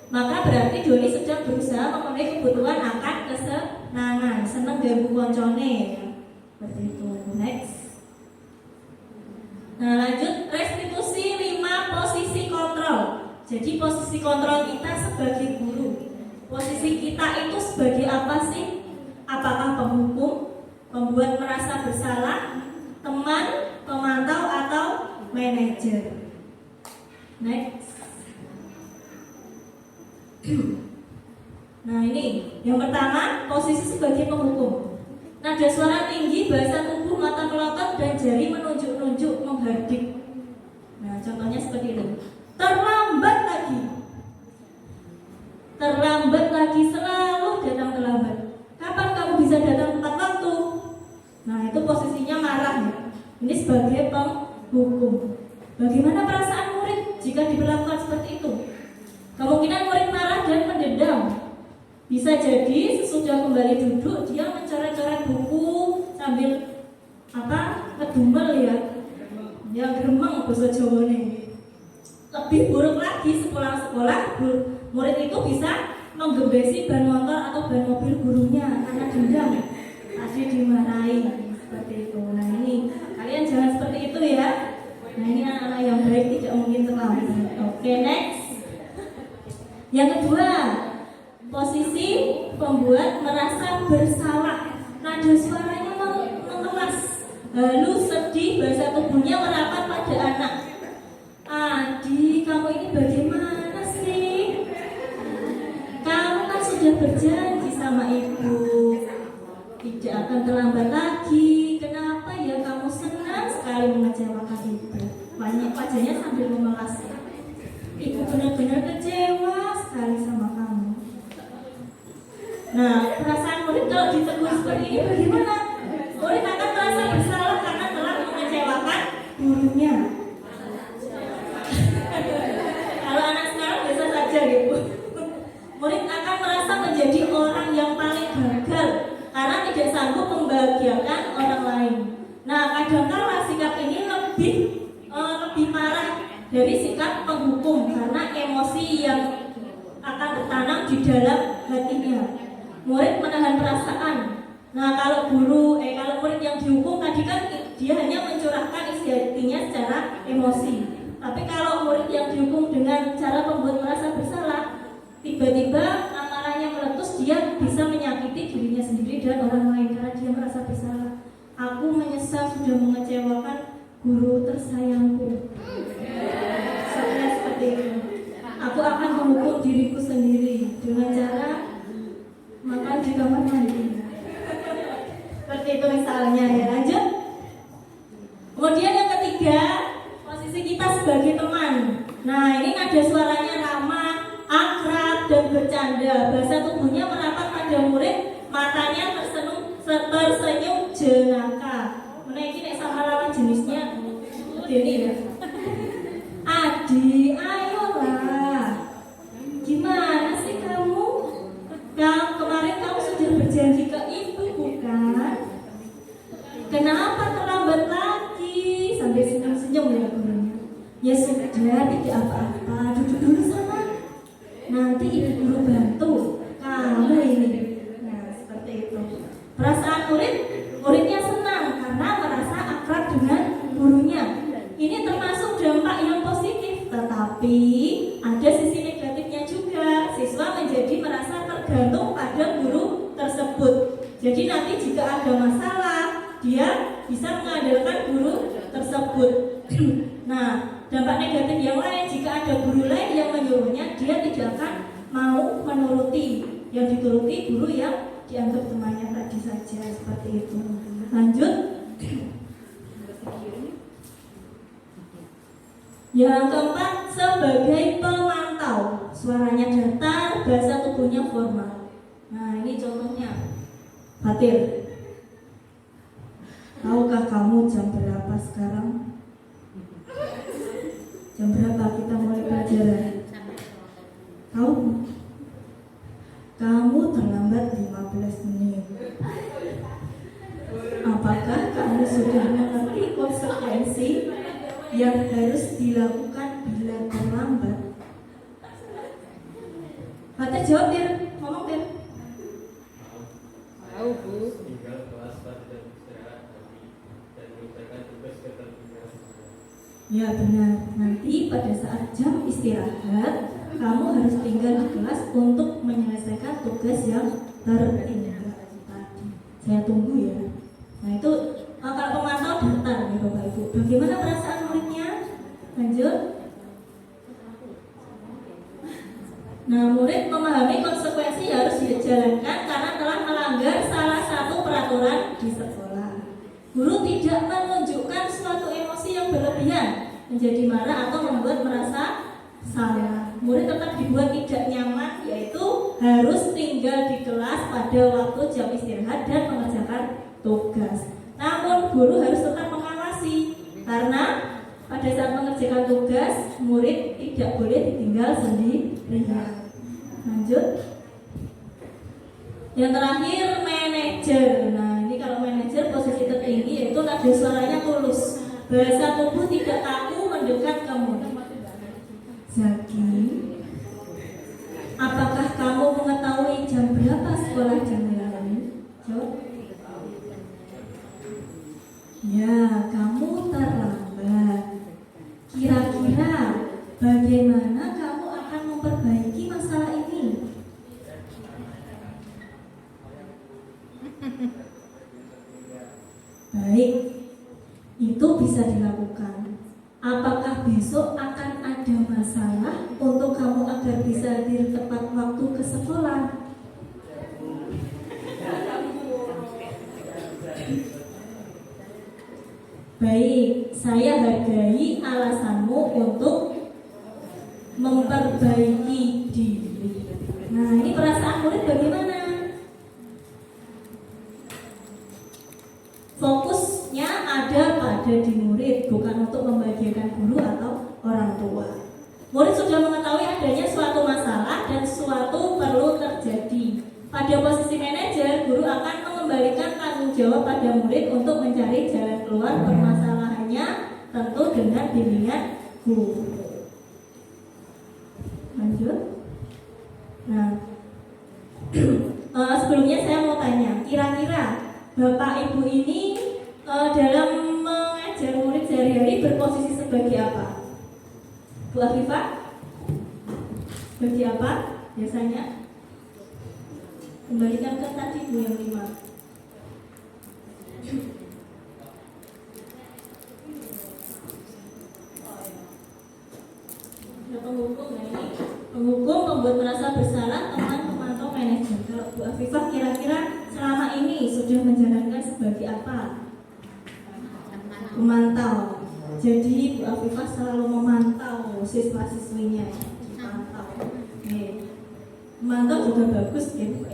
maka berarti Doni sedang berusaha memenuhi kebutuhan akan kesenangan, seneng ganggu koncone. Seperti itu. Next. Nah, lanjut restitusi 5 posisi kontrol. Jadi posisi kontrol kita sebagai guru. Posisi kita itu sebagai apa sih? Apakah penghukum, pembuat merasa bersalah, teman, pemantau, atau manajer? Next. Nah, ini yang pertama, posisi sebagai penghukum. Nada suara tinggi, bahasa tubuh, mata melotot, dan jari menunjuk-nunjuk, menghardik. Nah, contohnya seperti itu. Terlambat lagi, selalu datang terlambat. Kapan kamu bisa datang tepat waktu? Nah, itu posisinya marah ya. Ini sebagai penghukum. Bagaimana perasaan murid jika diperlakukan seperti itu? Kemungkinan murid marah dan mendendam. Bisa jadi sesudah kembali duduk dia mencoret-coret buku sambil ngedumel ya. Ya gremeng bahasa Jawa nih. Lebih buruk lagi sepulang sekolah murid itu bisa menggembesi ban motor atau ban mobil gurunya karena dendam. Tadi dimarahi seperti itu. Nah, ini kalian jangan seperti itu ya. Nah, ini anak-anak yang baik tidak mungkin terlambat. Oke, next. Yang kedua, posisi pembuat merasa bersalah. Nada suaranya mengemas, halu, sedih, bahasa tubuhnya merapat pada anak. Adik, kamu ini bagaimana sih? Kamu kan sudah berjanji sama ibu tidak akan terlambat lagi. Kenapa ya kamu senang sekali mengecewakan ibu? Wajahnya sambil memelas. Ibu benar-benar kecewa sekali sama kamu. Nah, perasaan murid kalau ditegur seperti ini bagaimana? Murid akan merasa bersalah karena telah mengecewakan gurunya. Kalau anak sekarang biasa saja gitu. Murid akan merasa menjadi orang yang paling gagal karena tidak sanggup membahagiakan orang lain. Nah, kadang-kala sikap ini lebih parah dari sikap penghukum karena emosi yang akan tertanam di dalam hatinya. Murid menahan perasaan. Nah, kalau murid yang dihukum tadi kan dia hanya mencurahkan isi hatinya secara emosi. Tapi kalau murid yang dihukum dengan cara membuat merasa bersalah, tiba-tiba amarahnya meletus, dia bisa menyakiti dirinya sendiri dan orang lain karena dia merasa bersalah. Aku menyesal sudah mengecewakan guru tersayangku. Seperti itu. Aku akan menghukum diriku sendiri dengan cara makan di kamar mandi. Seperti itu misalnya ya. Lanjut. Kemudian yang ketiga, posisi kita sebagai teman. Nah, ini nada suaranya ramah, akrab, dan bercanda. Bahasa tubuhnya merapat pada murid, matanya tersenyum jenaka. Mana ini sama lawan jenisnya ini ya. Adi, ayolah. Gimana sih kamu? Kemarin kamu sudah berjanji ke ibu bukan? Kenapa terlambat lagi? Sambil senyum-senyum ya gurunya. Ya sudah, tidak apa-apa. Duduk dulu sana. Nanti ibu guru bantu kamu ini. Nah, seperti itu. Perasaan muridnya senang karena merasa akrab dengan gurunya. Ini termasuk dampak yang positif, tetapi ada sisi negatifnya juga. Siswa menjadi merasa tergantung pada guru tersebut. Jadi nanti jika ada masalah, dia bisa mengandalkan guru tersebut. Nah, dampak negatif yang lain, jika ada guru lain yang menyuruhnya, dia tidak akan mau menuruti. Yang dituruti guru yang dianggap temannya tadi saja, seperti itu. Lanjut. Yang keempat, sebagai pemantau. Suaranya datar, bahasa tubuhnya formal. Nah, ini contohnya. Fatir, tahukah kamu jam berapa sekarang? Jam berapa kita mulai pelajaran? Tahu? Kamu terlambat 15 menit. Apakah kamu sudah mengerti konsekuensi yang harus dilakukan bila terlambat? Fatir jawab, Tir. Ngomong, Tir. Tahu, Bu. Ya benar, nanti pada saat jam istirahat kamu harus tinggal di kelas untuk menyelesaikan tugas yang tertinggal tadi. Saya tunggu ya. Nah itu kalau pemantau daftar ya Bapak Ibu. Bagaimana perasaan muridnya? Lanjut. Nah murid memahami konsekuensi yang harus dijalankan karena telah melanggar salah satu peraturan di sekolah. Guru tidak menunjukkan suatu emosi yang berlebihan, menjadi marah atau membuat merasa salah. Murid tetap dibuat tidak nyaman, yaitu harus tinggal di kelas pada waktu jam istirahat dan mengerjakan tugas. Namun guru harus tetap mengawasi, karena pada saat mengerjakan tugas, murid tidak boleh ditinggal sendirian. Lanjut. Yang terakhir, manajer. Nah, ini kalau manajer posisi tertinggi yaitu nada suaranya tulus. Bahasa tubuh tidak kaku mendekat ke murid. Zaki, apakah kamu mengetahui jam berapa sekolah dimulai? Jawab. Ya, kamu terlambat. Kira-kira bagaimana kamu akan memperbaiki masalah ini? Baik, itu bisa dilakukan. Apakah besok akan ada masalah untuk kamu agar bisa hadir tepat waktu ke sekolah? Baik, saya hargai alasanmu untuk memperbaiki diri. Nah, ini perasaan murid bagaimana? Fokusnya ada pada di murid, bukan untuk membahagiakan guru atau orang tua. Murid sudah mengetahui adanya suatu masalah dan suatu perlu terjadi. Pada posisi manajer, guru akan mengembalikan tanggung jawab pada murid untuk mencari jalan keluar permasalahannya, tentu dengan bimbingan guru. Lanjut. Nah, sebelumnya saya mau tanya, kira-kira Bapak Ibu ini dalam mengajar murid sehari-hari berposisi sebagai apa? Bu Afifah? Sebagai apa biasanya? Kembalikan ke tadi Bu yang 5. Ada penghukum ya ini? Penghukum, pembuat merasa bersalah, teman, pemantau, manajer. Kalau Bu Afifah kira-kira selama ini sudah menjalankan sebagai apa? Memantau. Jadi Bu Afifah selalu memantau siswa-siswinya. Memantau. Memantau juga bagus ya Bu.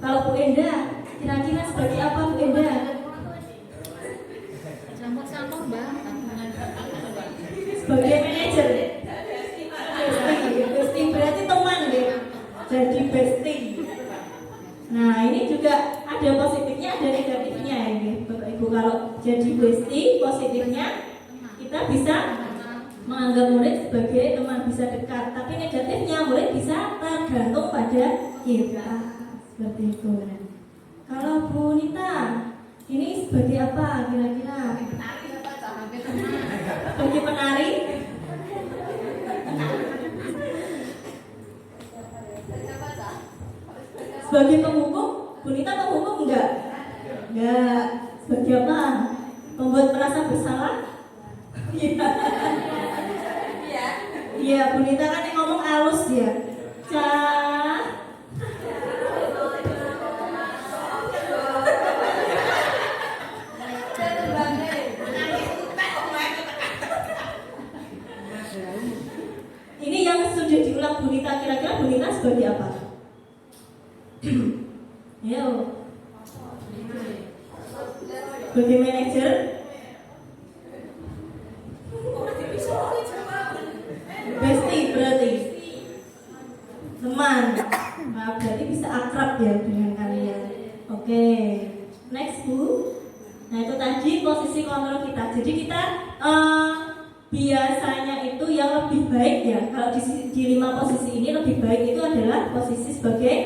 Kalau Bu Enda, kira-kira sebagai apa Bu Enda? Campur-campur Mbak. Sebagai manajer. Bestie berarti teman ya. Jadi bestie. Nah ini juga ada positifnya, ada negatifnya ini Bapak Ibu. Kalau jadi bestie, positifnya kita bisa menganggap murid sebagai teman, bisa dekat. Tapi negatifnya murid bisa tergantung pada kita. Seperti itu. Kalau Bu Nita, ini sebagai apa kira-kira? Sebagai penari? Sebagai penghukum? Bu Nita penghukum enggak? Enggak. Sebagai apa? Membuat merasa bersalah? Iya. Iya, Bu Nita kan yang ngomong halus ya. Ini yang sudah diulang Bu Nita, kira-kira Bu Nita sebagai apa? Ayo. Sebagai manajer? Bestie berarti teman. Nah, berarti bisa akrab ya dengan kalian. Oke. Next Bu. Nah itu tadi posisi kontrol kita. Jadi kita biasanya itu yang lebih baik ya. Kalau di 5 posisi ini lebih baik itu adalah posisi sebagai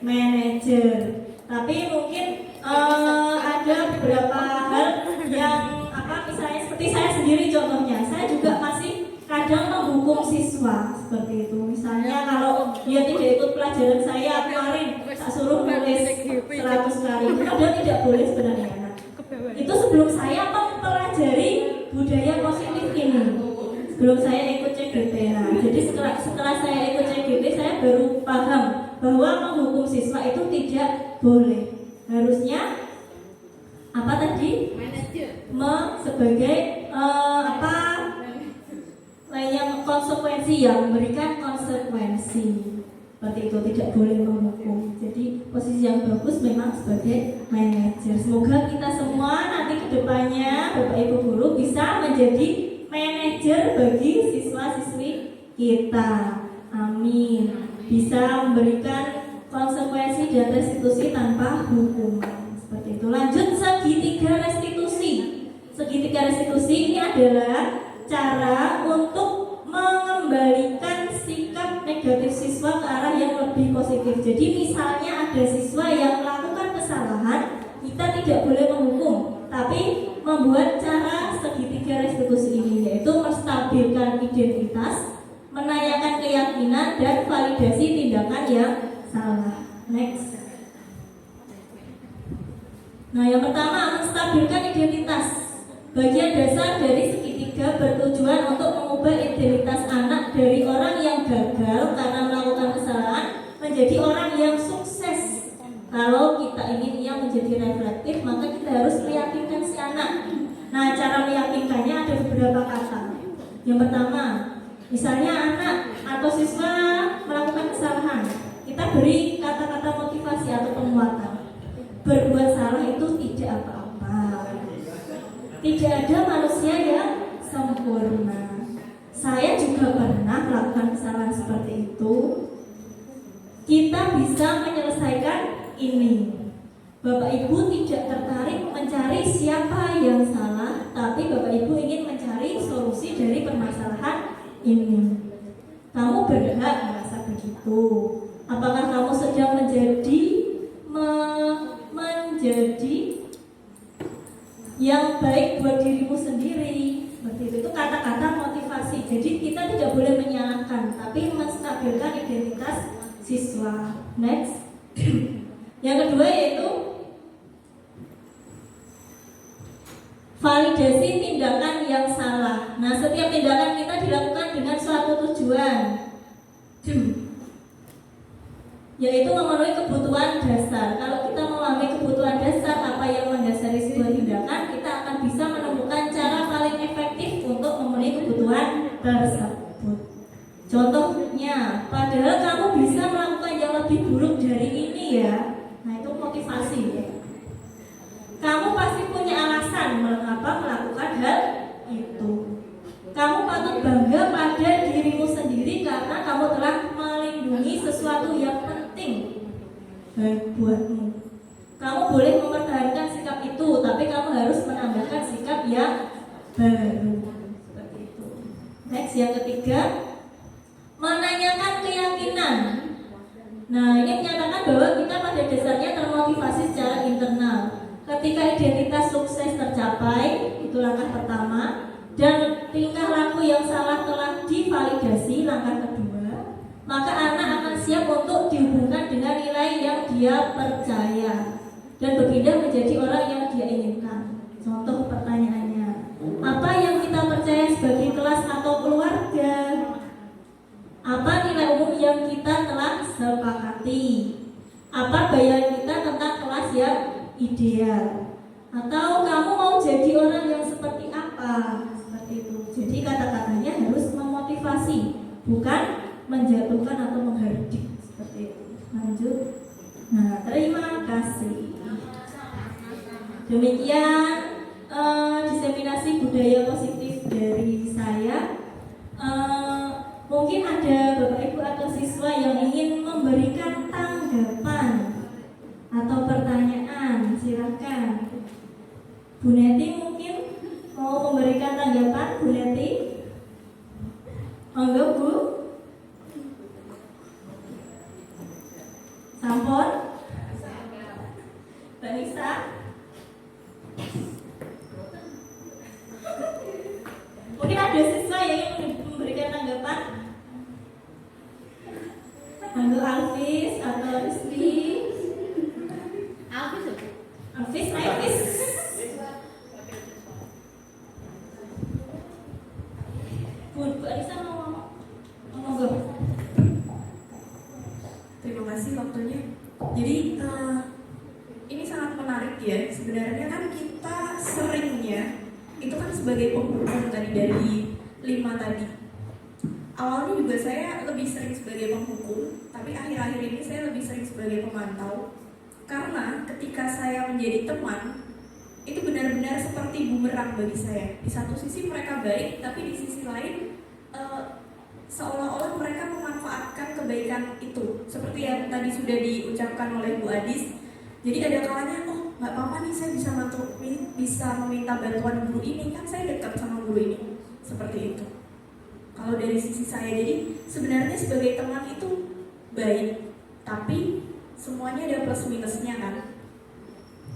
manajer. Tapi mungkin ada beberapa hal yang misalnya seperti saya sendiri contohnya, saya juga masih kadang menghukum siswa seperti itu. Misalnya kalau dia tidak ikut pelajaran saya kemarin, tak suruh nulis 100 kali, padahal tidak boleh sebenarnya. Itu sebelum saya mempelajari budaya positif ini, sebelum saya ikut CGP. Nah, jadi setelah saya ikut CGP, saya baru paham bahwa menghukum siswa itu tidak boleh. Harusnya apa tadi? Sebagai lainnya konsekuensi, yang memberikan konsekuensi. Seperti itu, tidak boleh menghukum. Jadi posisi yang bagus memang sebagai manajer. Semoga kita semua nanti kedepannya Bapak Ibu guru bisa menjadi manajer bagi siswa-siswi kita. Amin. Bisa memberikan konsekuensi dan restitusi tanpa hukuman. Seperti itu. Lanjut, segitiga restitusi. Segitiga restitusi ini adalah cara untuk mengembalikan sikap negatif siswa ke arah yang lebih positif. Jadi misalnya ada siswa yang melakukan kesalahan, kita tidak boleh menghukum, tapi membuat cara segitiga restitusi ini, yaitu menstabilkan identitas, menanyakan keyakinan, dan validasi tindakan yang salah. Next. Nah, yang pertama, menstabilkan identitas. Bagian dasar dari segitiga bertujuan untuk mengubah identitas anak dari orang yang gagal karena melakukan kesalahan menjadi orang yang sukses. Kalau kita ingin ia menjadi reflektif, maka kita harus meyakinkan si anak. Nah, cara meyakinkannya ada beberapa kata. Yang pertama, misalnya anak atau siswa melakukan kesalahan, kita beri kata-kata motivasi atau penguatan. Berbuat salah itu tidak apa-apa. Tidak ada manusia yang sempurna. Saya juga pernah melakukan kesalahan seperti itu. Kita bisa menyelesaikan ini. Bapak Ibu tidak tertarik mencari siapa yang salah, tapi Bapak Ibu ingin mencari solusi dari permasalahan ini. Kamu berhak merasa begitu. Apakah kamu sedang menjadi yang baik buat dirimu sendiri? Seperti itu kata-kata motivasi. Jadi kita tidak boleh menyalahkan, tapi menstabilkan identitas siswa. Next. Yang kedua yaitu validasi tindakan yang salah. Nah, setiap tindakan kita dilakukan dengan suatu tujuan, yaitu memenuhi kebutuhan dasar. Kalau kita memahami kebutuhan dasar, apa yang mendasari sebuah tindakan, kita akan bisa menemukan cara paling efektif untuk memenuhi kebutuhan tersebut. Contohnya, padahal kamu bisa melakukan yang lebih buruk dari ini ya. Nah, itu motivasi ya. Kamu pasti punya alasan mengapa melakukan hal itu. Kamu patut bangga pada dirimu sendiri karena kamu telah melindungi sesuatu yang penting buatmu. Kamu boleh mempertahankan sikap itu, tapi kamu harus menambahkan sikap yang baru. Seperti itu. Next, yang ketiga, menanyakan keyakinan. Nah, ini menyatakan bahwa kita pada dasarnya termotivasi secara internal. Ketika identitas sukses tercapai, itu langkah pertama, dan tingkah laku yang salah telah divalidasi, langkah kedua, maka anak akan siap untuk dihubungkan dengan nilai yang dia percaya dan berpindah menjadi orang yang dia inginkan. Contoh pertanyaannya, apa yang kita percaya sebagai kelas atau keluarga? Apa nilai umum yang kita telah sepakati? Apa bayangan kita tentang kelas yang ideal? Atau kamu mau jadi orang yang seperti apa? Seperti itu. Jadi kata-katanya harus memotivasi, bukan menjatuhkan atau menghardik. Seperti itu. Lanjut. Nah, terima kasih. Demikian diseminasi budaya positif dari saya. Mungkin ada Bapak Ibu atau siswa yang ingin memberikan tanggapan atau pertanyaan, silakan. Bu Neti mungkin mau memberikan tanggapan, Bu Neti? Monggo Bu. Sampun. Mbak Nisa. Mungkin ada siswa yang ingin memberikan tanggapan. Monggo Alvis atau Rizky. Alvis ya, Bu? Alvis, Alvis. Bu Anissa mau ngomong. Monggo. Terima kasih waktunya. Jadi ini sangat menarik ya. Sebenarnya kan kita seringnya itu kan sebagai penghukum tadi dari 5 tadi. Awalnya juga saya lebih sering sebagai penghukum, tapi akhir-akhir ini saya lebih sering sebagai pemantau. Karena ketika saya menjadi teman, itu benar-benar seperti bumerang bagi saya. Di satu sisi mereka baik, tapi di sisi lain seolah-olah mereka memanfaatkan kebaikan itu. Seperti yang tadi sudah diucapkan oleh Bu Adis. Jadi ada kalanya, oh nggak apa-apa nih saya bisa meminta bantuan guru ini, kan saya dekat sama guru ini. Seperti itu. Kalau dari sisi saya, jadi sebenarnya sebagai teman itu baik, tapi semuanya ada plus minusnya kan.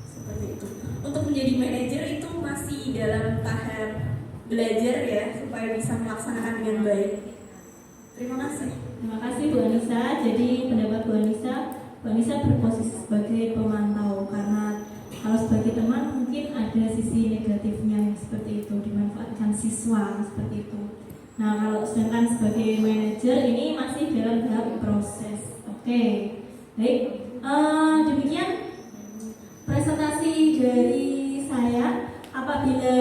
Seperti itu. Untuk menjadi manajer itu masih dalam tahap belajar ya, supaya bisa melaksanakan dengan baik. Terima kasih. Terima kasih Bu Anissa. Jadi pendapat Bu Anissa berposisi sebagai pemantau karena kalau sebagai teman mungkin ada sisi negatifnya yang seperti itu, dimanfaatkan siswa seperti itu. Nah kalau sedangkan sebagai manajer ini masih dalam tahap proses. Oke, baik. Demikian presentasi dari saya. Apabila